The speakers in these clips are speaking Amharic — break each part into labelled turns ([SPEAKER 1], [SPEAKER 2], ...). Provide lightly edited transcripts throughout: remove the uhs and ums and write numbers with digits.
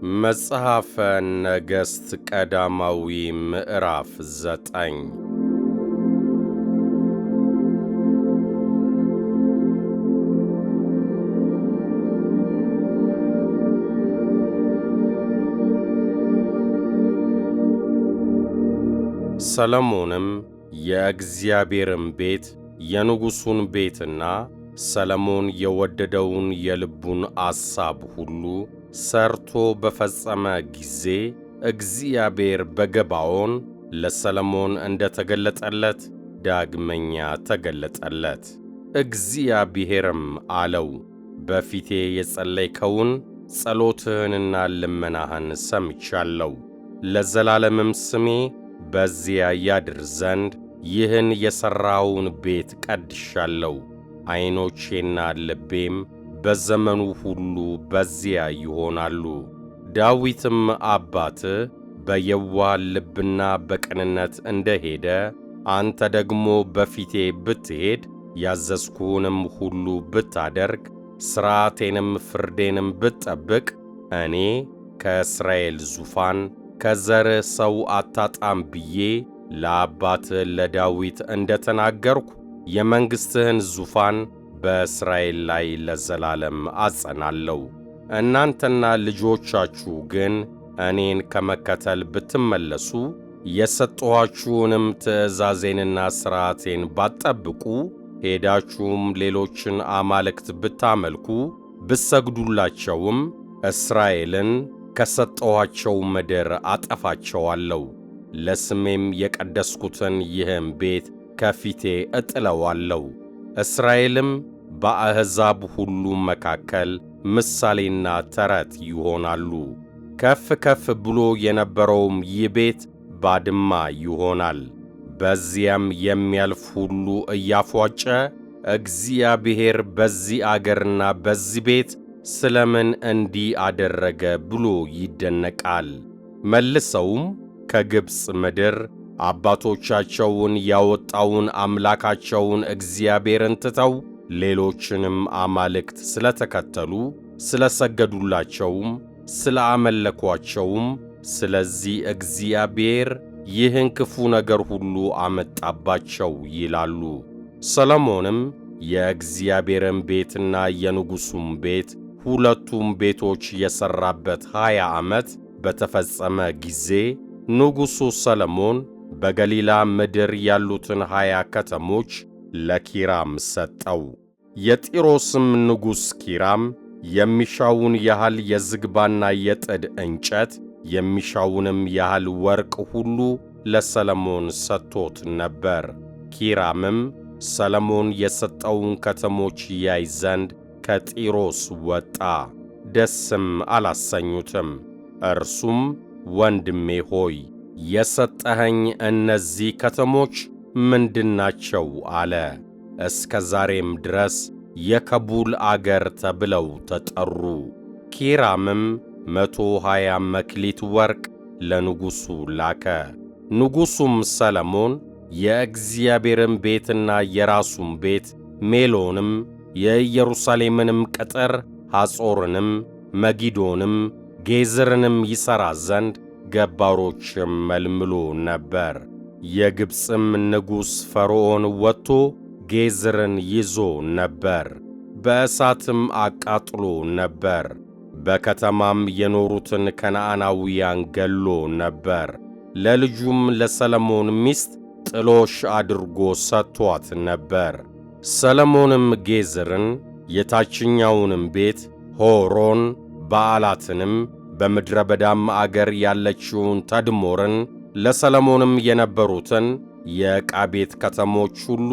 [SPEAKER 1] መጽሐፈ ነገሥት ቀዳማዊ ምዕራፍ 9 ሰሎሞንም የእግዚአብሔርን ቤት የንጉሡን ቤትና ሰሎሞን የወደደውን የልቡን አሳብ ሁሉ ሰርቶ በፈጸመ ጊዜ እግዚአብሔር በገባዖን ለሰሎሞን እንደ ተገለጠለት ዳግመኛ ተገለጠለት። እግዚአብሔርም አለው፣ በፊቴ የጸለይከውን ጸሎትህንና ልመናህን ሰምቻለሁ። ለዘላለምም ስሜ በዚያ ያድር ዘንድ ይህን የሠራውን ቤት ቀድሻለሁ። ዐይኖቼና ልቤም በዘመኑ ሁሉ በዚያ ይሆናሉ። ዳዊትም አባትህ በየዋህ ልብና በቅንነት እንደ ሄደ አንተ ደግሞ በፊቴ ብትሄድ ያዘዝኩህንም ሁሉ ብታደርግ ሥርዓቴንም ፍርዴንም ብትጠብቅ እኔ ከእስራኤል ዙፋን ከዘርህ ሰው አታጣም ብዬ ለአባትህ ለዳዊት እንደ ተናገርሁ የመንግሥትህን ዙፋን በእስራኤል ላይ ለዘላለም አጸናለሁ። እናንተና ልጆቻችሁ ግን እኔን ከመከተል ብትመለሱ የሰጠኋችሁንም ትእዛዜንና ሥርዓቴን ባትጠብቁ ሄዳችሁም ሌሎችን አማልክት ብታመልኩ ብትሰግዱላቸውም እስራኤልን ከሰጠኋቸው ምድር አጠፋቸዋለሁ። ለስሜም የቀደስኩትን ይህን ቤት ከፊቴ እጥለዋለሁ። እስራኤልም በአሕዛብ ሁሉ መካከል ምሳሌና ተረት ይሆናሉ። ከፍ ከፍ ብሎ የነበረውም ይህ ቤት ባድማ ይሆናል። በዚያም የሚያልፍ ሁሉ እያፏጨ እግዚአብሔር በዚህ አገርና በዚህ ቤት ስለምን እንዲህ አደረገ ብሎ ይደነቃል። መልሰውም ከግብፅ ምድር አባቶቻቸውን ያወጣውን አምላካቸውን እግዚአብሔርን ትተው ሌሎችንም አማልክት ስለተከተሉ ስለሰገዱላቸውም ስላመለኳቸውም ስለዚህ እግዚአብሔር ይህን ክፉ ነገር ሁሉ አመጣባቸው ይላሉ። ሰሎሞንም የእግዚአብሔርን ቤትና የንጉሡም ቤት ሁለቱም ቤቶች የሠራበት 20 ዓመት በተፈጸመ ጊዜ ንጉሡ ሰሎሞን በገሊላ ምድር ያሉትን 20 ከተሞች ለኪራም ሰጠው። የጢሮስም ንጉሥ ኪራም የሚሻውን ያህል የዝግባና የጥድ እንጨት የሚሻውንም ያህል ወርቅ ሁሉ ለሰሎሞን ሰጥቶት ነበር። ኪራምም ሰሎሞን የሰጠውን ከተሞች ያይ ዘንድ ከጢሮስ ወጣ፣ ደስም አላሰኙትም። እርሱም ወንድሜ ሆይ የሰጠኸኝ እነዚህ ከተሞች ምንድናቸው? አለ። እስከ ዛሬም ድረስ የከቡል አገር ተብለው ተጠሩ። ኪራምም 120 መክሊት ወርቅ ለንጉሡ ላከ። ንጉሡም ሰሎሞን የእግዚአብሔርን ቤትና የራሱን ቤት ሜሎንም የኢየሩሳሌምንም ቅጥር ሐጾርንም መጊዶንም ጌዝርንም ይሠራ ዘንድ ገባሮችም መልምሎ ነበር። የግብፅም ንጉሥ ፈርዖን ወጥቶ ጌዝርን ይዞ ነበር፣ በእሳትም አቃጥሎ ነበር። በከተማም የኖሩትን ከነዓናውያን ገሎ ነበር። ለልጁም ለሰሎሞን ሚስት ጥሎሽ አድርጎ ሰጥቶአት ነበር። ሰሎሞንም ጌዝርን፣ የታችኛውንም ቤት ሖሮን፣ ባዕላትንም በምድረ በዳም አገር ያለችውን ተድሞርን ለሰሎሞንም የነበሩትን የዕቃ ቤት ከተሞች ሁሉ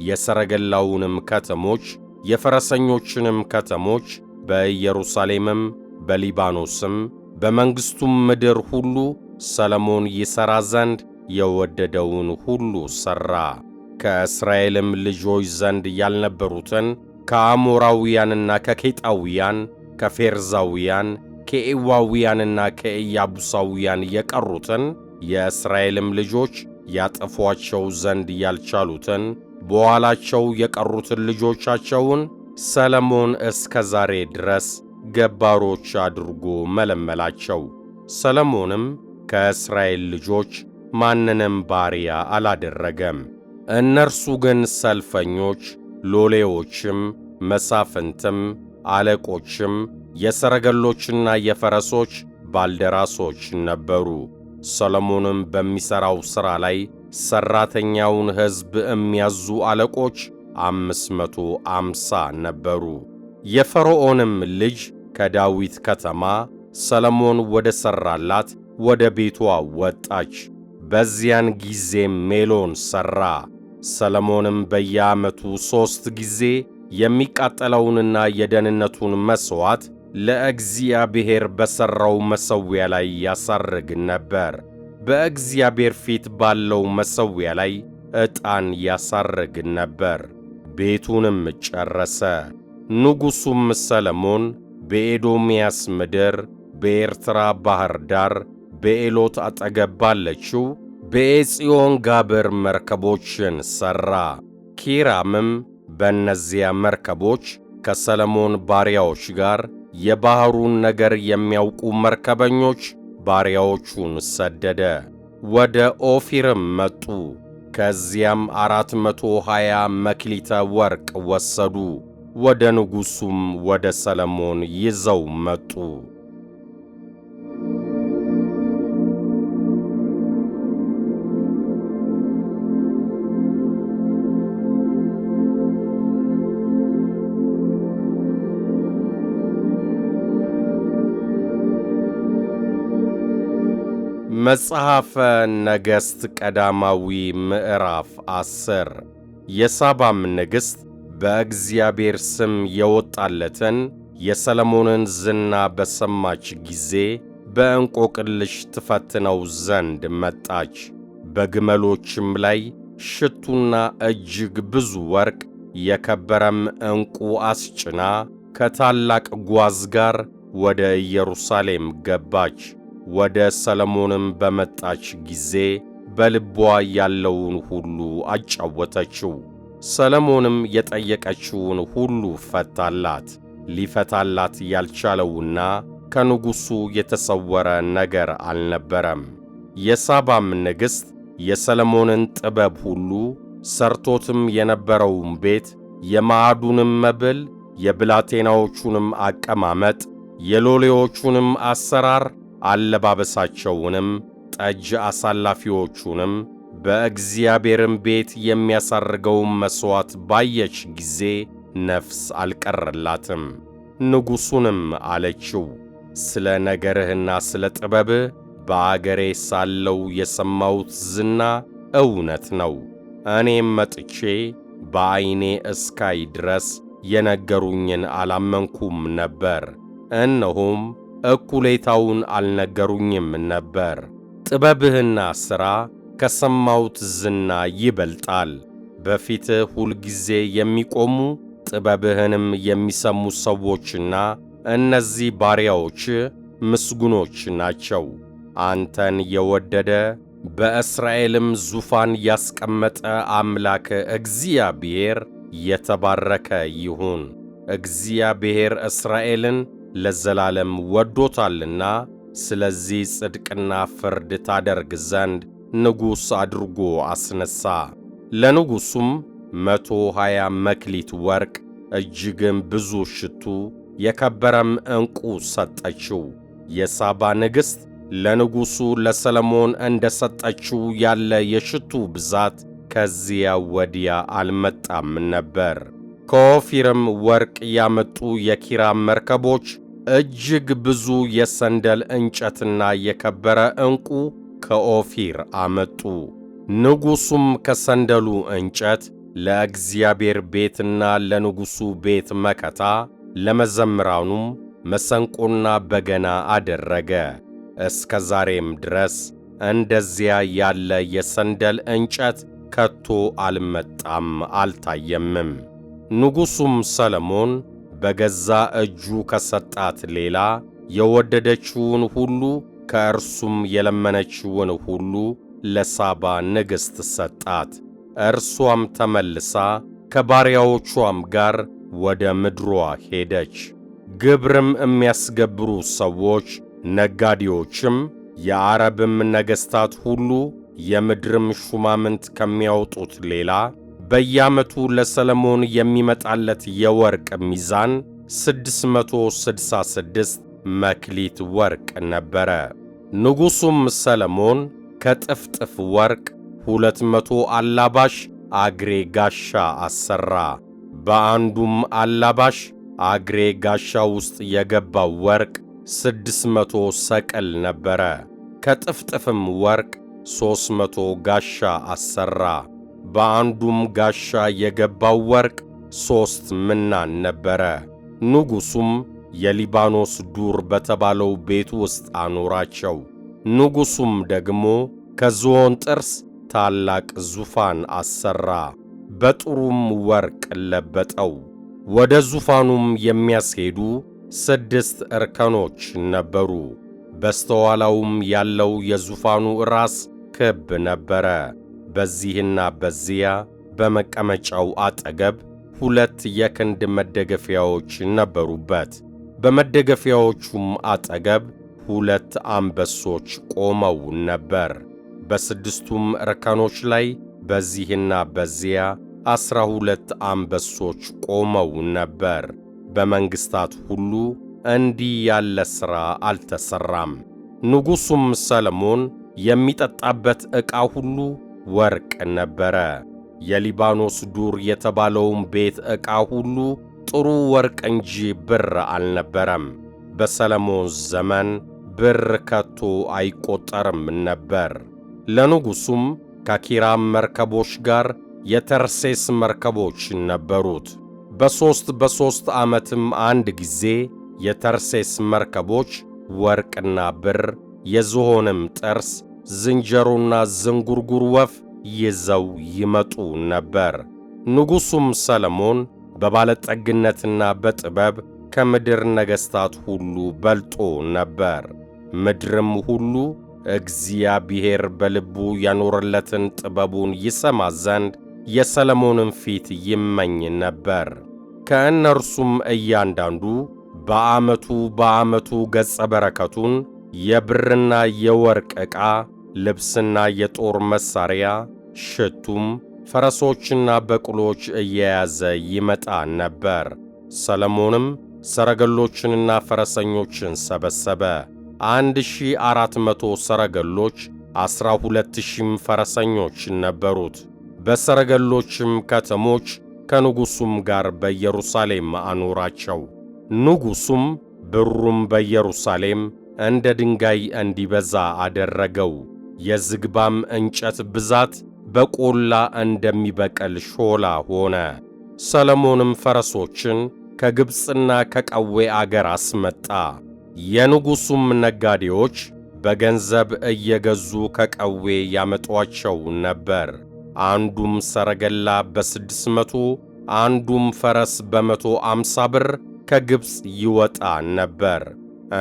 [SPEAKER 1] የሰረገላውንም ከተሞች የፈረሰኞችንም ከተሞች በኢየሩሳሌምም በሊባኖስም በመንግሥቱም ምድር ሁሉ ሰሎሞን ይሠራ ዘንድ የወደደውን ሁሉ ሠራ። ከእስራኤልም ልጆች ዘንድ ያልነበሩትን ከአሞራውያንና ከኬጣውያን ከፌርዛውያን ከኤዋውያንና ከኢያቡሳውያን የቀሩትን የእስራኤልም ልጆች ያጠፏቸው ዘንድ ያልቻሉትን በኋላቸው የቀሩትን ልጆቻቸውን ሰሎሞን እስከ ዛሬ ድረስ ገባሮች አድርጎ መለመላቸው። ሰሎሞንም ከእስራኤል ልጆች ማንንም ባሪያ አላደረገም። እነርሱ ግን ሰልፈኞች፣ ሎሌዎችም፣ መሳፍንትም፣ አለቆችም፣ የሰረገሎችና የፈረሶች ባልደራሶች ነበሩ። ሰሎሞንም በሚሠራው ሥራ ላይ ሠራተኛውን ሕዝብ የሚያዙ አለቆች 550 ነበሩ። የፈርዖንም ልጅ ከዳዊት ከተማ ሰሎሞን ወደ ሠራላት ወደ ቤቷ ወጣች። በዚያን ጊዜም ሜሎን ሠራ። ሰሎሞንም በየዓመቱ 3 ጊዜ የሚቃጠለውንና የደህንነቱን መሥዋዕት ለእግዚአብሔር በሠራው መሠዊያ ላይ ያሳርግ ነበር። በእግዚአብሔር ፊት ባለው መሠዊያ ላይ ዕጣን ያሳርግ ነበር። ቤቱንም ጨረሰ። ንጉሡም ሰሎሞን በኤዶምያስ ምድር በኤርትራ ባሕር ዳር በኤሎት አጠገብ ባለችው በዔጽዮን ጋብር መርከቦችን ሠራ። ኪራምም በእነዚያ መርከቦች ከሰሎሞን ባሪያዎች ጋር የባሕሩን ነገር የሚያውቁ መርከበኞች ባሪያዎቹን ሰደደ። ወደ ኦፊርም መጡ። ከዚያም 420 መክሊተ ወርቅ ወሰዱ። ወደ ንጉሡም ወደ ሰሎሞን ይዘው መጡ። መጽሐፈ ነገሥት ቀዳማዊ ምዕራፍ 10 የሳባም ንግሥት በእግዚአብሔር ስም የወጣለትን የሰሎሞንን ዝና በሰማች ጊዜ በእንቆቅልሽ ትፈትነው ዘንድ መጣች። በግመሎችም ላይ ሽቱና እጅግ ብዙ ወርቅ የከበረም ዕንቁ አስጭና ከታላቅ ጓዝ ጋር ወደ ኢየሩሳሌም ገባች። ወደ ሰሎሞንም በመጣች ጊዜ በልቧ ያለውን ሁሉ አጫወተችው። ሰሎሞንም የጠየቀችውን ሁሉ ፈታላት። ሊፈታላት ያልቻለውና ከንጉሡ የተሰወረ ነገር አልነበረም። የሳባም ንግሥት የሰሎሞንን ጥበብ ሁሉ፣ ሰርቶትም የነበረውን ቤት፣ የማዕዱንም መብል፣ የብላቴናዎቹንም አቀማመጥ፣ የሎሌዎቹንም አሰራር፣ አለባበሳቸውንም፣ ጠጅ አሳላፊዎቹንም፣ በእግዚአብሔርም ቤት የሚያሳርገውን መሥዋዕት ባየች ጊዜ ነፍስ አልቀረላትም። ንጉሡንም አለችው፣ ስለ ነገርህና ስለ ጥበብህ በአገሬ ሳለው የሰማሁት ዝና እውነት ነው። እኔም መጥቼ በዐይኔ እስካይ ድረስ የነገሩኝን አላመንኩም ነበር። እነሆም እኩሌታውን አልነገሩኝም ነበር። ጥበብህና ሥራ ከሰማሁት ዝና ይበልጣል። በፊትህ ሁልጊዜ የሚቆሙ ጥበብህንም የሚሰሙ ሰዎችና እነዚህ ባሪያዎች ምስጉኖች ናቸው። አንተን የወደደ በእስራኤልም ዙፋን ያስቀመጠ አምላክ እግዚአብሔር የተባረከ ይሁን። እግዚአብሔር እስራኤልን ለዘላለም ወዶታልና፣ ስለዚህ ጽድቅና ፍርድ ታደርግ ዘንድ ንጉሥ አድርጎ አስነሣ። ለንጉሡም 120 መክሊት ወርቅ፣ እጅግም ብዙ ሽቱ፣ የከበረም ዕንቁ ሰጠችው። የሳባ ንግሥት ለንጉሡ ለሰሎሞን እንደ ሰጠችው ያለ የሽቱ ብዛት ከዚያ ወዲያ አልመጣም ነበር። ከኦፊርም ወርቅ ያመጡ የኪራም መርከቦች እጅግ ብዙ የሰንደል እንጨትና የከበረ ዕንቁ ከኦፊር አመጡ። ንጉሡም ከሰንደሉ እንጨት ለእግዚአብሔር ቤትና ለንጉሡ ቤት መከታ፣ ለመዘምራኑም መሰንቆና በገና አደረገ። እስከ ዛሬም ድረስ እንደዚያ ያለ የሰንደል እንጨት ከቶ አልመጣም አልታየምም። ንጉሡም ሰሎሞን በገዛ እጁ ከሰጣት ሌላ የወደደችውን ሁሉ ከእርሱም የለመነችውን ሁሉ ለሳባ ንግሥት ሰጣት። እርሷም ተመልሳ ከባሪያዎቿም ጋር ወደ ምድሯ ሄደች። ግብርም የሚያስገብሩ ሰዎች ነጋዴዎችም የአረብም ነገሥታት ሁሉ የምድርም ሹማምንት ከሚያወጡት ሌላ በየዓመቱ ለሰለሞን የሚመጣለት የወርቅ ሚዛን 666 መክሊት ወርቅ ነበረ። ንጉሡም ሰለሞን ከጥፍጥፍ ወርቅ 200 አላባሽ አግሬ ጋሻ አሠራ። በአንዱም አላባሽ አግሬ ጋሻ ውስጥ የገባው ወርቅ 600 ሰቅል ነበረ። ከጥፍጥፍም ወርቅ 300 ጋሻ አሠራ። በአንዱም ጋሻ የገባው ወርቅ 3 ምናን ነበረ። ንጉሡም የሊባኖስ ዱር በተባለው ቤት ውስጥ አኖራቸው። ንጉሡም ደግሞ ከዝሆን ጥርስ ታላቅ ዙፋን አሠራ፣ በጥሩም ወርቅ ለበጠው። ወደ ዙፋኑም የሚያስሄዱ 6 እርከኖች ነበሩ። በስተኋላውም ያለው የዙፋኑ ራስ ክብ ነበረ። በዚህና በዚያ በመቀመጫው አጠገብ 2 የክንድ መደገፊያዎች ነበሩበት። በመደገፊያዎቹም አጠገብ 2 አንበሶች ቆመው ነበር። በስድስቱም እርከኖች ላይ በዚህና በዚያ 12 አንበሶች ቆመው ነበር። በመንግሥታት ሁሉ እንዲህ ያለ ሥራ አልተሠራም። ንጉሡም ሰለሞን የሚጠጣበት ዕቃ ሁሉ ወርቅ ነበረ። የሊባኖስ ዱር የተባለውም ቤት ዕቃ ሁሉ ጥሩ ወርቅ እንጂ ብር አልነበረም። በሰለሞን ዘመን ብር ከቶ አይቈጠርም ነበር። ለንጉሡም ከኪራም መርከቦች ጋር የተርሴስ መርከቦች ነበሩት። በሦስት ዓመትም አንድ ጊዜ የተርሴስ መርከቦች ወርቅና ብር፣ የዝሆንም ጥርስ፣ ዝንጀሮና ዝንጉርጉር ወፍ ይዘው ይመጡ ነበር። ንጉሡም ሰለሞን በባለጠግነትና በጥበብ ከምድር ነገሥታት ሁሉ በልጦ ነበር። ምድርም ሁሉ እግዚአብሔር በልቡ ያኖረለትን ጥበቡን ይሰማ ዘንድ የሰለሞንን ፊት ይመኝ ነበር። ከእነርሱም እያንዳንዱ በዓመቱ ገጸ በረከቱን የብርና የወርቅ ዕቃ፣ ልብስና የጦር መሣሪያ፣ ሽቱም፣ ፈረሶችና በቅሎች እየያዘ ይመጣ ነበር። ሰለሞንም ሰረገሎችንና ፈረሰኞችን ሰበሰበ። 1400 ሰረገሎች፣ 12000 ፈረሰኞች ነበሩት። በሰረገሎችም ከተሞች ከንጉሡም ጋር በኢየሩሳሌም አኖራቸው። ንጉሡም ብሩም በኢየሩሳሌም እንደ ድንጋይ እንዲበዛ አደረገው። የዝግባም እንጨት ብዛት በቈላ እንደሚበቅል ሾላ ሆነ። ሰለሞንም ፈረሶችን ከግብፅና ከቀዌ አገር አስመጣ። የንጉሡም ነጋዴዎች በገንዘብ እየገዙ ከቀዌ ያመጧቸው ነበር። አንዱም ሰረገላ በ600 አንዱም ፈረስ በ150 ብር ከግብፅ ይወጣ ነበር።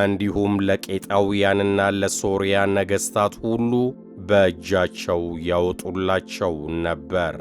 [SPEAKER 1] እንዲሁም ለቄጣውያንና ለሶርያ ነገሥታት ሁሉ በእጃቸው ያወጡላቸው ነበር።